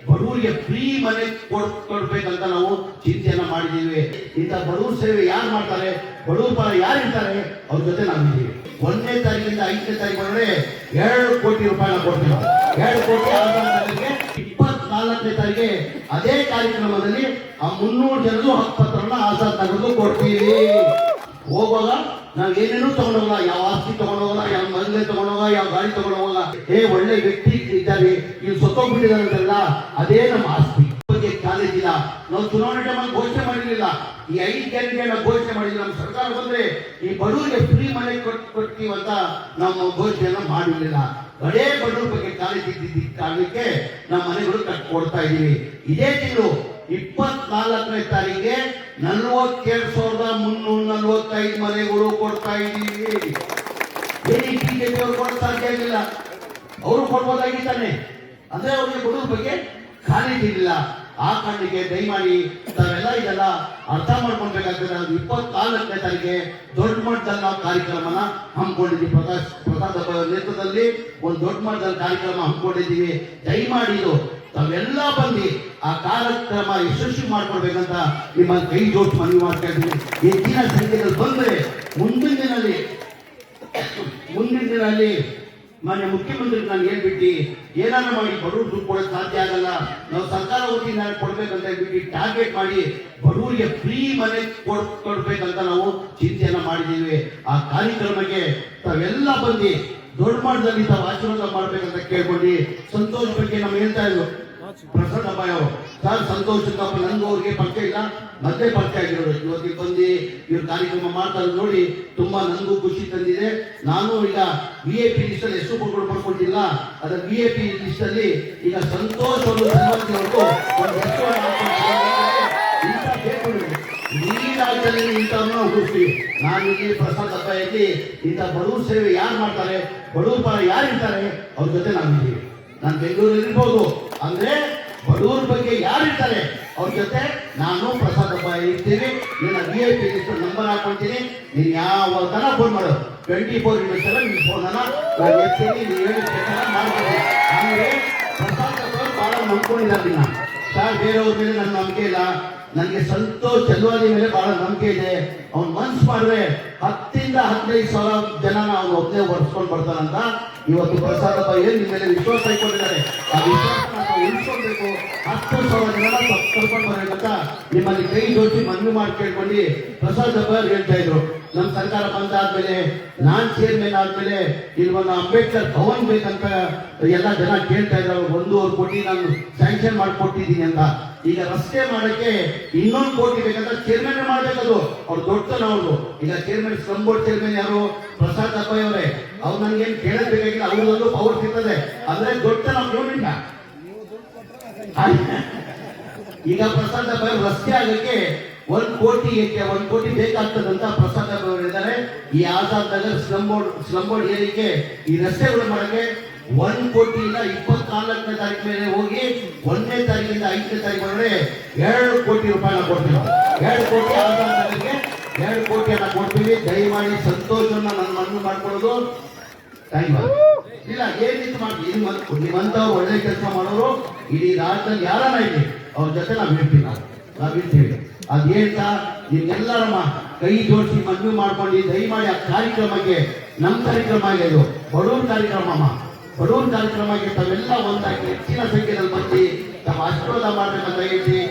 ಬಡವರಿಗೆ ಫ್ರೀ ಮನೆ ಕೊಡ್ಬೇಕಂತ ನಾವು ಚಿಂತೆಯನ್ನ ಮಾಡಿದ್ದೀವಿ. ಇಂಥ ಬಡವ್ರ ಸೇವೆ ಯಾರು ಮಾಡ್ತಾರೆ, ಬಡವ್ರ ಪರ ಯಾರು ಇರ್ತಾರೆ, ಅವ್ರ ಜೊತೆ ನಾವಿದ್ದೀವಿ. 1ನೇ ತಾರೀಕಿಂದ 5ನೇ ತಾರೀಕು ಒಳಗಡೆ 2 ಕೋಟಿ ರೂಪಾಯಿನ ಕೊಡ್ತೀವಿ. 2 ಕೋಟಿ ಆಧಾರಕ್ಕೆ 24ನೇ ತಾರೀಕಿಗೆ ಅದೇ ಕಾರ್ಯಕ್ರಮದಲ್ಲಿ ಆ 300 ಜನರು ಹಕ್ಕುಪತ್ರವನ್ನ ಆಜಾದ್ ನಗರದ್ದು ಕೊಡ್ತೀವಿ. ಹೋಗುವಾಗ ನಾವ್ ಏನೇನೂ ತಗೊಂಡೋಗಲ್ಲ, ಯಾವ ಆಸ್ತಿ ತಗೊಂಡೋಗಲ್ಲ, ಯಾವ ಮನೆ ತಗೊಂಡೋಗ, ಯಾವ ಗಾಡಿ ತಗೊಂಡೋಗಲ್ಲ. ಒಳ್ಳೆ ವ್ಯಕ್ತಿ ಇದ್ದಾರೆ, ಇಲ್ಲಿ ಸತ್ತೋಗ್ಬಿಟ್ಟಿದಾರಂತಲ್ಲ, ಅದೇ ನಮ್ಮ ಆಸ್ತಿ. ಬಗ್ಗೆ ಕಾಲೇಜ್ ಇಲ್ಲ, ನಾವು ಚುನಾವಣೆ ಟೈಮಲ್ಲಿ ಘೋಷಣೆ ಮಾಡಿರ್ಲಿಲ್ಲ. ಈ 5 ಗ್ಯಾರಂಟಿಗಳನ್ನ ಘೋಷಣೆ ಮಾಡಿದ್ವಿ. ನಮ್ಮ ಸರ್ಕಾರ ಬಂದ್ರೆ ಈ ಬಡವರಿಗೆ ಫ್ರೀ ಮನೆ ಕೊಡ್ತೀವಿ ಅಂತ ನಾವು ಘೋಷಣೆಯನ್ನ ಮಾಡಿರ್ಲಿಲ್ಲ. ಬಡೇ ಬಡವ್ರ ಬಗ್ಗೆ ಕಾಲೇಜ್ ಇದ್ದಿದ್ದ ಕಾರಣಕ್ಕೆ ನಮ್ಮ ಮನೆಗಳು ಕೊಡ್ತಾ ಇದೀವಿ. ಇದೇ ತಿಂಗಳು 24ನೇ ತಾರೀಕಿಗೆ 42,345 ಮನೆಗಳು ಕೊಡ್ತಾ ಇದ್ದೀವಿ. ಬಿಜೆಪಿ ಅವರು ಕೊಡೋದು ಸಾಧ್ಯ ಆಗಿಲ್ಲ, ಅವರು ಕೊಡ್ಬೋದಾಗಿದ್ದಾನೆ. ಅಂದ್ರೆ ಅವ್ರಿಗೆ ಬಡವ್ರ ಬಗ್ಗೆ ಕಾಳಜಿ ಇಲ್ಲ. ಆ ಕಾರಣಕ್ಕೆ ದಯಮಾಡಿ ತಾವೆಲ್ಲ ಇದೆಲ್ಲ ಅರ್ಥ ಮಾಡ್ಕೊಳ್ಬೇಕಾಗ್ತದೆ. 24ನೇ ತಾರೀಕಿಗೆ ದೊಡ್ಡ ಮಟ್ಟದಲ್ಲಿ ನಾವು ಕಾರ್ಯಕ್ರಮನ ಹಮ್ಮಿಕೊಂಡಿದ್ದೀವಿ. ಪ್ರಸಾದ್ ನೇತೃತ್ವದಲ್ಲಿ ಒಂದು ದೊಡ್ಡ ಮಟ್ಟದಲ್ಲಿ ಕಾರ್ಯಕ್ರಮ ಹಮ್ಮಿಕೊಂಡಿದ್ದೀವಿ. ದಯಮಾಡಿ ಇದು ತಾವೆಲ್ಲ ಬಂದು ಆ ಕಾರ್ಯಕ್ರಮ ಯಶಸ್ವಿ ಮಾಡ್ಕೊಳ್ಬೇಕಂತ ನಿಮ್ಮ ಕೈ ಜೋಡಿಸಿ ಮನವಿ ಮಾಡ್ತಾ ಇದ್ದೀವಿ. ಹೆಚ್ಚಿನ ಸಂಖ್ಯೆಯಲ್ಲಿ ಬಂದ್ರೆ ಮುಂದಿನ ದಿನದಲ್ಲಿ ಮಾನ್ಯ ಮುಖ್ಯಮಂತ್ರಿ ನಾನು ಹೇಳ್ಬಿಟ್ಟು ಏನಾದ್ರು ಮಾಡಿ ಬಡವರು ದುಡ್ಡು ಕೊಡೋಕೆ ಸಾಧ್ಯ ಆಗಲ್ಲ, ನಾವು ಸರ್ಕಾರ ವತಿಯಿಂದ ಕೊಡ್ಬೇಕಂತ ಹೇಳ್ಬಿಟ್ಟು ಟಾರ್ಗೆಟ್ ಮಾಡಿ ಬಡವರಿಗೆ ಫ್ರೀ ಮನೆ ಕೊಡ್ಬೇಕಂತ ನಾವು ಚಿಂತೆಯನ್ನ ಮಾಡಿದ್ದೀವಿ. ಆ ಕಾರ್ಯಕ್ರಮಕ್ಕೆ ತಾವೆಲ್ಲ ಬಂದು ದೊಡ್ಡ ಮಟ್ಟದಲ್ಲಿ ತಾವು ಆಶೀರ್ವಾದ ಮಾಡ್ಬೇಕಂತ ಕೇಳ್ಕೊಂಡು ಸಂತೋಷ್ ಬಗ್ಗೆ ನಾವು ಹೇಳ್ತಾ ಇದ್ವು. ಪ್ರಸಾದ್ ಅಬ್ಬಾಯಿ ಅವರು ಸರ್ ಸಂತೋಷಕ್ಕಪ್ಪ ನಂಗೂ ಅವ್ರಿಗೆ ಪರಿಚಯ ಇಲ್ಲ, ಮತ್ತೆ ಪರಿಚಯ ಆಗಿರೋದು. ಇವತ್ತಿಗೆ ಬಂದು ಇವ್ರ ಕಾರ್ಯಕ್ರಮ ಮಾಡ್ತಾರೆ ನೋಡಿ ತುಂಬಾ ನನಗೂ ಖುಷಿ ತಂದಿದೆ. ನಾನು ಈಗ VIP ಲಿಸ್ಟ್ ಅಲ್ಲಿ ಎಷ್ಟು ಪಡ್ಕೊಂಡಿಲ್ಲ, ಅದ್ರ VIP ಲಿಸ್ಟ್ ಅಲ್ಲಿ ಈಗ ಸಂತೋಷ್ ಅವರು ಈ ರಾಜ್ಯದಲ್ಲಿ ಇಂಥವ್ರನ್ನ ಹುಡುಕ್ತೀವಿ. ನಾನು ಇಲ್ಲಿ ಪ್ರಸಾದ್ ಅಬ್ಬಾಯಲ್ಲಿ ಇಂಥ ಬಡವ್ರ ಸೇವೆ ಯಾರು ಮಾಡ್ತಾರೆ, ಬಡವ್ರ ಪರ ಯಾರು ಇರ್ತಾರೆ, ಅವ್ರ ಜೊತೆ ನಾವಿದ್ದೀವಿ. ನಾನು ಬೆಂಗಳೂರಲ್ಲಿ ಇರ್ಬೋದು, ಅಂದ್ರೆ ಬಡವ್ರ ಬಗ್ಗೆ ಯಾರು ಇರ್ತಾರೆ ಅವ್ರ ಜೊತೆ ನಾನು ಪ್ರಸಾದ್ ಅಬ್ಬಾಯಿ ಇರ್ತೀವಿ. ನಿನ್ನ VIP ಲಿಸ್ಟ್ ನಂಬರ್ ಹಾಕೊಳ್ತೀನಿ, ನೀನು ಯಾವ ತರ ಫೋನ್ ಮಾಡು, 24/7 ನಿನ್ ಫೋನ್ ಅನ್ನ ಎತ್ತೀನಿ, ನೀವು ಮಾಡ್ತೀನಿ. ಅಂದ್ರೆ ಪ್ರಸಾದ್ ಅಬ್ಬಾಯಿ ಬಹಳ ನಂಬ್ಕೊಂಡಿದ್ದಾರೆ. ಸರ್ ಬೇರೆಯವ್ರ ಮೇಲೆ ನನ್ನ ನಂಬಿಕೆ ಇಲ್ಲ, ನನಗೆ ಸಂತೋಷ್ ಚಲವಾದಿ ಮೇಲೆ ಬಹಳ ನಂಬಿಕೆ ಇದೆ. ಅವ್ನು ಮನ್ಸು ಮಾಡಿದ್ರೆ 10,000 to 15,000 ಜನ ಅವ್ನು ಒಬ್ಬನೇ ಹೊಡ್ಸ್ಕೊಂಡು ಬರ್ತಾನಂತ. ಇವತ್ತು ಪ್ರಸಾದ್ ಅಬ್ಬಾಯಿ ನಿಮ್ಮ ಮೇಲೆ ವಿಶ್ವಾಸ ಇಟ್ಕೊಂಡಿದ್ದಾರೆ. ಆ ವಿಶ್ವಾಸ ನಾವು ಉಳಿಸ್ಕೊಳ್ಬೇಕು. 10,000 ಜನ ಕರ್ಕೊಂಡು ಬರ್ಬೇಕಂತ ನಿಮ್ಮಲ್ಲಿ ಕೈ ಜೋಡಿಸಿ ಮನವಿ ಮಾಡಿ ಕೇಳ್ಕೊಂಡು ಪ್ರಸಾದ್ ಅಬ್ಬಾಯಿ ಹೇಳ್ತಾ ಇದ್ರು. ನಮ್ಮ ಸರ್ಕಾರ ಬಂದಾದ್ಮೇಲೆ ನಾನ್ ಚೇರ್ಮನ್ ಆದ್ಮೇಲೆ ಇಲ್ಲಿ ಒಂದು ಅಂಬೇಡ್ಕರ್ ಭವನ್ ಬೇಕಂತ ಎಲ್ಲ ಜನ ಕೇಳ್ತಾ ಇದ್ರು. 1.5 ಕೋಟಿ ನಾನು ಸ್ಯಾಂಕ್ಷನ್ ಮಾಡಿಕೊಟ್ಟಿದ್ದೀನಿ ಅಂತ. ಈಗ ರಸ್ತೆ ಮಾಡಕ್ಕೆ 2 ಕೋಟಿ ಬೇಕಂತ ಚೇರ್ಮನ್ ಮಾಡ್ಬೇಕದು. ಅವ್ರು ದೊಡ್ಡನವ್ರು. ಈಗ ಚೇರ್ಮನ್ ಸ್ಲಮ್ ಬೋರ್ಡ್ ಚೇರ್ಮನ್ ಯಾರು, ಪ್ರಸಾದ್ ಅಬ್ಬಾಯಿ ಅವರೇ. ಅವ್ರು ನನ್ಗೇನು ಕೇಳಬೇಕಾಗಿಲ್ಲ, ಅವ್ರದೊಂದು ಪವರ್ ಸಿಗ್ತದೆ. ಅಂದ್ರೆ ದೊಡ್ಡ ನಾವು ನೋಡಿಲ್ಲ. ಈಗ ಪ್ರಸಾದ್ ಅಬ್ಬಾಯಿ ರಸ್ತೆ ಆಗಕ್ಕೆ 1 ಕೋಟಿ ಬೇಕಾಗ್ತದಂತ ಪ್ರಸಾದ್ ಅಬ್ಬಾಯಿ ಅವರು ಇದ್ದಾರೆ. ಈ ಆಜಾದ್ ನಗರ್ ಸ್ಲಮ್ ಬೋರ್ಡ್ ಏರಿಕೆ ಈ ರಸ್ತೆಗಳು ಮಾಡಕ್ಕೆ 1 ಕೋಟಿ ಇಲ್ಲ. 24ನೇ ತಾರೀಕು ಮೇಲೆ ಹೋಗಿ 1ನೇ ತಾರೀಕಿಂದ 5ನೇ ತಾರೀಕು ಒಳಗಡೆ 2 ಕೋಟಿ ರೂಪಾಯಿನ ಕೊಡ್ತೀವಿ. 2 ಕೋಟಿ ಆಜಾದ್ ನಗರ್ಗೆ 2 ಕೋಟಿಯನ್ನ ಕೊಡ್ತೀವಿ. ದಯಮಾಡಿ ಸಂತೋಷವನ್ನ ನನ್ನ ಮನವಿ ಮಾಡ್ಕೊಳ್ಳೋದು ಟೈಮ್ ಇಲ್ಲ. ಏನಿತ್ತು ಮಾಡಿ ನಿಮ್ಮಂತವ್ರು ಒಳ್ಳೆ ಕೆಲಸ ಮಾಡೋರು ಇಡೀ ರಾಜ್ಯದಲ್ಲಿ ಯಾರನ್ನ ಇರಲಿ ಅವ್ರ ಜೊತೆ ನಾವಿರ್ತೀವಿ. ಅದ್ ಹೇಳ್ತಾ ನಿಮ್ಗೆಲ್ಲರ ಕೈ ಜೋಡಿಸಿ ಮನವಿ ಮಾಡ್ಕೊಂಡು ದಯಮಾಡಿ ಆ ಕಾರ್ಯಕ್ರಮಕ್ಕೆ, ನಮ್ಮ ಕಾರ್ಯಕ್ರಮ ಇದು ಬಡವ್ರ ಕಾರ್ಯಕ್ರಮಕ್ಕೆ ತಾವೆಲ್ಲ ಒಂದಾಗಿ ಹೆಚ್ಚಿನ ಸಂಖ್ಯೆಯಲ್ಲಿ ಬಂದು ತಾವು ಆಶೀರ್ವಾದ ಮಾಡ್ಬೇಕಂತ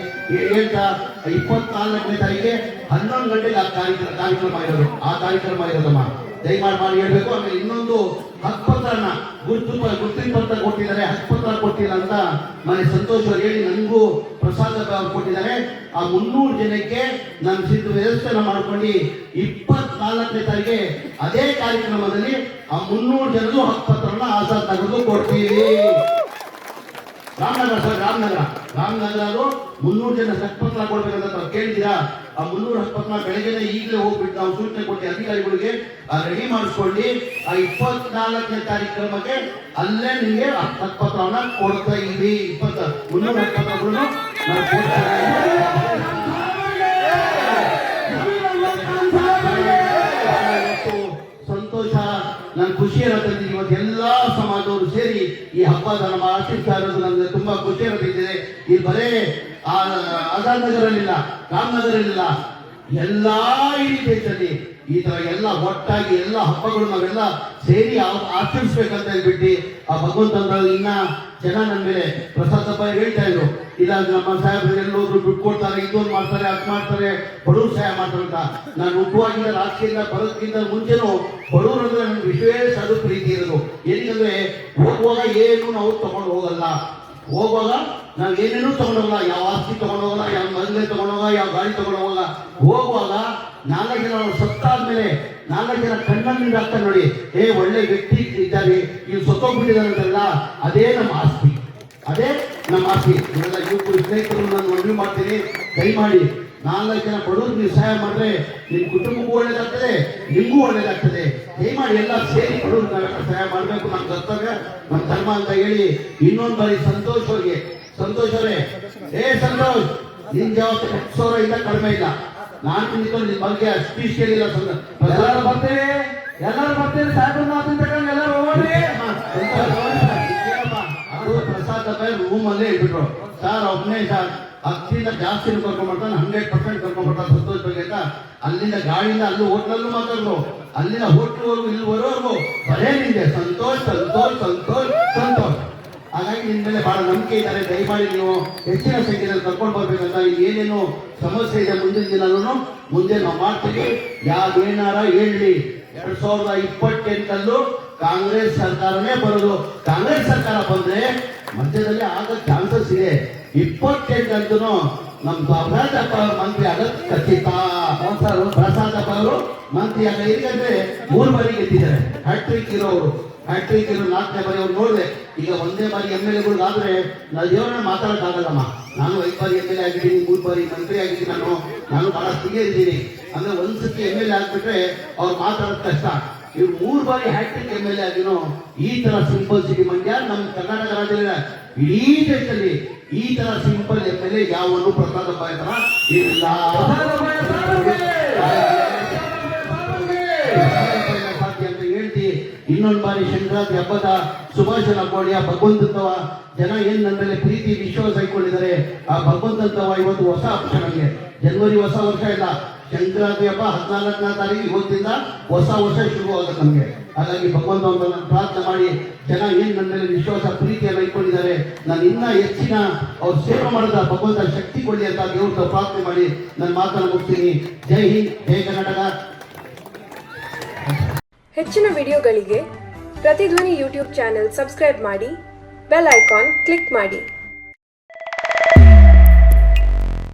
ಹೇಳ್ತಾ 24ನೇ ತಾರೀಕಿಗೆ 11 ಗಂಟೆಗೆ ಆ ಕಾರ್ಯಕ್ರಮ ಇರೋದಮ್ಮ. ದಯಮಾಡಿ ಹೇಳ್ಬೇಕು. ಆಮೇಲೆ ಇನ್ನೊಂದು ಹಕ್ಕುಪತ್ರನ ಗುರುತಿನ ಪತ್ರ ಕೊಟ್ಟಿದ್ದಾರೆ, ಹಕ್ಕುಪತ್ರ ಕೊಟ್ಟಿಲ್ಲ ಅಂತ ಮನೆ ಸಂತೋಷ್ ಅವರು ಹೇಳಿ ನನಗೂ ಪ್ರಸಾದ್ ಅವರು ಕೊಟ್ಟಿದ್ದಾರೆ. ಆ 300 ಜನಕ್ಕೆ ನಾನು ವ್ಯವಸ್ಥೆನ ಮಾಡ್ಕೊಂಡು 24ನೇ ತಾರೀಕಿಗೆ ಅದೇ ಕಾರ್ಯಕ್ರಮದಲ್ಲಿ ಆ 300 ಜನರು ಹಕ್ಕುಪತ್ರವನ್ನ ಆಜಾದ್ ನಗರದ್ದು ಕೊಡ್ತೀವಿ. ರಾಮನಗರ 300 ಜನ ಹಕ್ಕುಪತ್ರ ಕೊಡ್ಬೇಕಂತ ಕೇಳಿದ್ದೀರಾ? ಆ 300 ಹಕ್ಕುಪತ್ರ ಬೆಳಗ್ಗೆ ಈಗಲೇ ಹೋಗ್ಬಿಟ್ಟು ನಾವು ಸೂಚನೆ ಕೊಟ್ಟು ಅಧಿಕಾರಿಗಳಿಗೆ ರೆಡಿ ಮಾಡಿಸ್ಕೊಂಡು ಆ 24ನೇ ಕಾರ್ಯಕ್ರಮಕ್ಕೆ ಅಲ್ಲೇ ನಿಮಗೆ ಹಕ್ಕುಪತ್ರವನ್ನ ಕೊಡ್ತಾ ಇದ್ವಿ. 300 ಹಕ್ಕುಪತ್ರಗಳನ್ನು ನಾವು ಕೊಡ್ತಾ ಸಂತೋಷ, ನಾನು ಖುಷಿಯನ್ನು ತಂದಿದ್ದೀನಿ. ಇವತ್ತು ಎಲ್ಲಾ ಸಮಾಜದವರು ಸೇರಿ ಈ ಈ ಹಬ್ಬದ ನಮ್ಮ ಆಚರಿಸ್ತಾ ಇರೋದು ನಮಗೆ ತುಂಬಾ ಖುಷಿಯನ್ನು ತಂದಿದೆ. ಇಲ್ಲಿ ಬರೇ ಆಜಾದ್ ನಗರಲ್ಲಿಲ್ಲ, ರಾಮನಗರಲ್ಲಿಲ್ಲ, ಎಲ್ಲಾ ಈ ದೇಶದಲ್ಲಿ ಈ ತರ ಎಲ್ಲ ಒಟ್ಟಾಗಿ ಎಲ್ಲ ಹಬ್ಬಗಳು ನಾವೆಲ್ಲ ಸೇರಿ ಆಚರಿಸ್ಬೇಕಂತ ಹೇಳ್ಬಿಟ್ಟು ಆ ಭಗವಂತನಲ್ಲಿ ಇನ್ನ ಜನ ನನ್ನ ಮೇಲೆ ಪ್ರಸಾದ್ ಹಬ್ಬ ಹೇಳ್ತಾ ಇದ್ರು, ಇಲ್ಲ ನಮ್ಮ ಸಾಹೇಬ್ರು ಎಲ್ಲೋದ್ರು ದುಡ್ಡು ಕೊಡ್ತಾರೆ, ಇದೊಂದು ಮಾಡ್ತಾರೆ, ಅದು ಮಾಡ್ತಾರೆ, ಬಡವ್ರು ಸಹಾಯ ಮಾಡ್ತಾರೆ ಅಂತ. ನಾನು ಹುಟ್ಟುವಾಗಿಂದ ರಾಜಕೀಯದಿಂದ ಬರೋದಕ್ಕಿಂತ ಮುಂಚೆನೂ ಬಡವರು ಅಂದ್ರೆ ನನ್ಗೆ ವಿಶೇಷ ಅದು ಪ್ರೀತಿ ಇರೋದು. ಏನಂದ್ರೆ ಹೋಗುವಾಗ ಏನು ನಾವು ತಗೊಂಡು ಹೋಗಲ್ಲ, ಹೋಗುವಾಗ ನಾವು ಏನೇನೂ ತಗೊಂಡೋಗಲ್ಲ, ಯಾವ ಆಸ್ತಿ ತಗೊಂಡೋಗಲ್ಲ, ಯಾವ ಮದುವೆ ತಗೊಂಡೋಗಲ್ಲ, ಯಾವ ಗಾಡಿ ತಗೊಂಡೋಗಲ್ಲ. ಹೋಗುವಾಗ 4 ಜನ ಸತ್ತಾದ್ಮೇಲೆ 4 ಜನ ಕಣ್ಣಲ್ಲಿ ಆಗ್ತಾರೆ ನೋಡಿ, ಒಳ್ಳೆ ವ್ಯಕ್ತಿ ಇದ್ದಾರೆ, ಇವ್ರು ಸತ್ತೋಗ್ಬಿಟ್ಟಿದಾರಂತಲ್ಲ, ಅದೇ ನಮ್ಮ ಆಸ್ತಿ, ಅದೇ ನಮ್ಮ ಆಸ್ತಿ. ಇವೆಲ್ಲ ಯುವಕರು ಸ್ನೇಹಿತರು ನಾನು ಮನವಿ ಮಾಡ್ತೀನಿ, ದಯಮಾಡಿ 4 ಜನ ಬಡವರು ನೀವು ಸಹಾಯ ಮಾಡಿದ್ರೆ ನಿಮ್ಮ ಕುಟುಂಬಕ್ಕೂ ಒಳ್ಳೇದಾಗ್ತದೆ, ನಿಮಗೂ ಒಳ್ಳೇದಾಗ್ತದೆ. ದಯಮಾಡಿ ಎಲ್ಲ ಸೇರಿ ಬಡವರು ನಾವೆಲ್ಲ ಸಹಾಯ ಮಾಡಬೇಕು, ನಮ್ಮ ಕರ್ತವ್ಯ, ನಮ್ಮ ಧರ್ಮ ಅಂತ ಹೇಳಿ ಇನ್ನೊಂದು ಬಾರಿ ಸಂತೋಷ್ ಅವರಿಗೆ, ಸಂತೋಷ್ ಅವರೇ, ಸಂತೋಷ್ ನಿನ್ ಜವಾಬ್ದಾರಿ 10,000 ಇಂದ ಕಡಿಮೆ ಇಲ್ಲ. ನಾನು ನಿಂತ್ಕೊಂಡು ನಿಮ್ ಬಗ್ಗೆ ಸ್ಪೀಚ್ ಕೇಳಿಲ್ಲ. ಎಲ್ಲರೂ ಬರ್ತೇವೆ, ಎಲ್ಲರೂ ಬರ್ತೇವೆ, ಸಾಹೇಬ್ರನ್ನ ಎಲ್ಲರೂ ಹೋಗ್ರಿ. ಅದು ಪ್ರಸಾದ್ ರೂಮ್ ಅಲ್ಲೇ ಇಟ್ಬಿಟ್ರು ಸರ್, ಒಬ್ಬನೇ ಸರ್ 10ರಿಂದ ಜಾಸ್ತಿ ಕರ್ಕೊಂಡ್ಬರ್ತಾನೆ, 100% ಕರ್ಕೊಂಡ್ಬರ್ತಾನೆ ಸಂತೋಷ್ ಬಗ್ಗೆ ಅಂತ. ಅಲ್ಲಿಂದ ಗಾಡಿಯಿಂದ ಅಲ್ಲಿ ಹೋಟ್ಲಲ್ಲೂ ಮಾತಾಡ್ರು, ಅಲ್ಲಿಂದ ಹೋಟ್ಲ್ವರೆಗೂ ಇಲ್ಲಿ ಬರೋರ್ಗು ಬರೇ ನಿಂದೆ ಸಂತೋಷ್ ಸಂತೋಷ್ ಸಂತೋಷ್ ಸಂತೋಷ್. ಹಾಗಾಗಿ ನಿಮ್ ಮೇಲೆ ಬಹಳ ನಂಬಿಕೆ ಇದ್ದಾರೆ, ದಯಮಾಡಿ ನೀವು ಹೆಚ್ಚಿನ ಸಂಖ್ಯೆಯಲ್ಲಿ ಕರ್ಕೊಂಡು ಬರ್ಬೇಕಂತ. ಇಲ್ಲಿ ಏನೇನು ಸಮಸ್ಯೆ ಇದೆ ಮುಂದಿನ ದಿನನೂ ಮುಂದೆ ನಾವು ಮಾಡ್ತೀವಿ. ಯಾವ್ದೇನಾರ ಹೇಳಿ 2028 ಕಾಂಗ್ರೆಸ್ ಸರ್ಕಾರನೇ ಬರೋದು. ಕಾಂಗ್ರೆಸ್ ಸರ್ಕಾರ ಬಂದ್ರೆ ಮಧ್ಯದಲ್ಲಿ ಆಗ ಚಾನ್ಸಸ್ ಇದೆ. 28 ನಮ್ ಪ್ರಸಾದ್ ಹಬ್ಬ ಮಂತ್ರಿ ಆಗತ್ ಖಚಿತ. ಪ್ರಸಾದ್ ಹಬ್ಬ ಅವರು ಮಂತ್ರಿ ಆಗ ಇದಕ್ಕೆ 3 ಬಾರಿ ಗೆದ್ದಿದ್ದಾರೆ. ಹ್ಯಾಟ್ರಿಕ್ ಇರೋರು, ಹ್ಯಾಟ್ರಿಕ್ ಇರೋ 4ನೇ ಬಾರಿ ಅವ್ರು ನೋಡಿದೆ. ಈಗ 1ನೇ ಬಾರಿ MLA ನಾವು ದೇವರನ್ನ ಮಾತಾಡೋಕ್ಕಾಗಲ್ಲಮ್ಮ. ನಾನು 5 ಬಾರಿ MLA ಆಗಿದ್ದೀನಿ, 3 ಬಾರಿ ಮಂತ್ರಿ ಆಗಿದ್ದೀನಿ, ನಾನು ಬಹಳ ಸ್ಥಿಗೆ ಇದ್ದೀನಿ. ಅಂದ್ರೆ ಒಂದ್ಸತಿ MLA ಆಗ್ಬಿಟ್ರೆ ಅವ್ರು ಮಾತಾಡೋದು ಕಷ್ಟ. ಇವ್ರು 3 ಬಾರಿ ಹ್ಯಾಟ್ರಿಕ್ MLA ಆಗಿನೋ ಈ ತರ ಸಿಂಪಲ್ ಸಿಟಿ ಮಂಡ್ಯ ನಮ್ಮ ಕರ್ನಾಟಕ ರಾಜ್ಯದ ಇಡೀ ದೇಶದಲ್ಲಿ ಈ ತರ ಸಿಂಪಲ್ MLA ಯಾವನು ಪ್ರಸಾದ್ ಹಬ್ಬ ತರ ಇಲ್ಲ ಅಂತ ಹೇಳ್ತಿ. ಇನ್ನೊಂದು ಬಾರಿ ಸಂಕ್ರಾಂತಿ ಹಬ್ಬದ ಶುಭಾಶಯ ಕೋಡಿ. ಆ ಭಗವಂತತ್ವ ಜನ ಏನ್ ನನ್ನ ಮೇಲೆ ಪ್ರೀತಿ ವಿಶ್ವಾಸ ಇಟ್ಕೊಂಡಿದ್ದಾರೆ, ಆ ಭಗವಂತತ್ವ ಇವತ್ತು ಹೊಸ ವರ್ಷ. ನಮಗೆ ಜನವರಿ ಹೊಸ ವರ್ಷ ಇಲ್ಲ, ಸಂಕ್ರಾಂತಿ ಹಬ್ಬ 14ನೇ ತಾರೀಕು ಇವತ್ತಿಂದ ಹೊಸ ವರ್ಷ ಶುರು ಆಗುತ್ತೆ ನಮಗೆ. ಹಾಗಾಗಿ ಭಗವಂತನ ಪ್ರಾರ್ಥನೆ ಮಾಡಿ ಜನ ಏನ್ ನನ್ನ ಮೇಲೆ ವಿಶ್ವಾಸ ಪ್ರೀತಿಯನ್ನು ಇಟ್ಕೊಂಡಿದ್ದಾರೆ, ನಾನು ಇನ್ನ ಹೆಚ್ಚಿನ ಅವ್ರ ಸೇವೆ ಮಾಡಿದ ಭಗವಂತ ಶಕ್ತಿ ಕೊಡಿ ಅಂತ ದೇವ್ರ ಪ್ರಾರ್ಥನೆ ಮಾಡಿ ನನ್ನ ಮಾತನ್ನು ಮುಗಿಸ್ತೀನಿ. ಜೈ ಹಿಂದ್, ಜೈ ಕರ್ನಾಟಕ. ಹೆಚ್ಚಿನ ವಿಡಿಯೋಗಳಿಗೆ ಪ್ರತಿಧ್ವನಿ ಯೂಟ್ಯೂಬ್ ಚಾನೆಲ್ ಸಬ್ಸ್ಕ್ರೈಬ್ ಮಾಡಿ, ಬೆಲ್ ಐಕಾನ್ ಕ್ಲಿಕ್ ಮಾಡಿ.